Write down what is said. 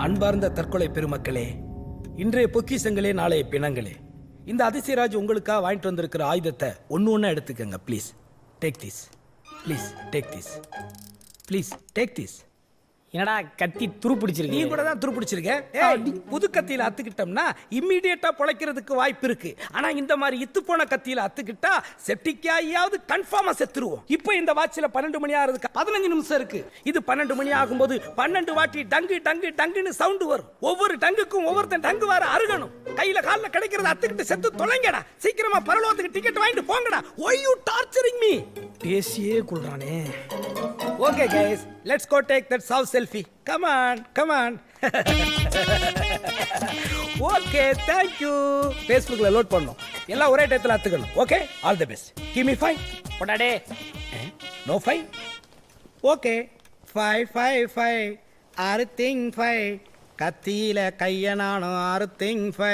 அன்பார்ந்த தற்கொலை பெருமக்களே, இன்றைய பொக்கிஷங்களே நாளைய பிணங்களே, இந்த அதிசயராஜ் உங்களுக்காக வாங்கிட்டு வந்திருக்கிற ஆயுதத்தை ஒன்று எடுத்துக்கங்க. Please take this. Please take this. Please take this. என்னடா கத்தி துரு பிடிச்சிருக்கு? நீ கூட தான் துருப்பிடிச்சிருக்க. புது கத்தியில அத்துக்கிட்டோம்னா இம்மீடியட்டா பொழைக்கிறதுக்கு வாய்ப்பு இருக்கு. ஆனா இந்த மாதிரி இத்து போன கத்தியில அத்துக்கிட்டா செப்டிக்காயாவது கன்ஃபார்மா செத்துருவோம். இப்போ இந்த வாட்சில 12 மணி ஆகிறதுக்கு 15 நிமிஷம் இருக்கு. இது 12 மணி ஆகும்போது 12 வாட்டி டங்கு டங்கு டங்குன்னு சவுண்ட் வரும். ஒவ்வொரு டங்குக்கும் ஒவ்வொருத்தன் டங்கு வர அருகணும். கையில கால்ல கிடைக்கிறத அத்துக்கிட்டு செத்து தொலைங்கடா. சீக்கிரமா பரலோகத்துக்கு டிக்கெட் வாங்கிட்டு போங்கடா. Why you torturing me? பேசியே கொள்றானே. Okay guys, let's go take that self selfie. Come on, come on. Okay, thank you. Facebookல லோட் பண்ணனும். எல்லாம் ஒரே டைத்துல அத்துக்கணும். Okay, all the best. Give me 5. போடாடே. No 5. Okay. 5 everything 5. கத்தியில கைய நானும் everything 5.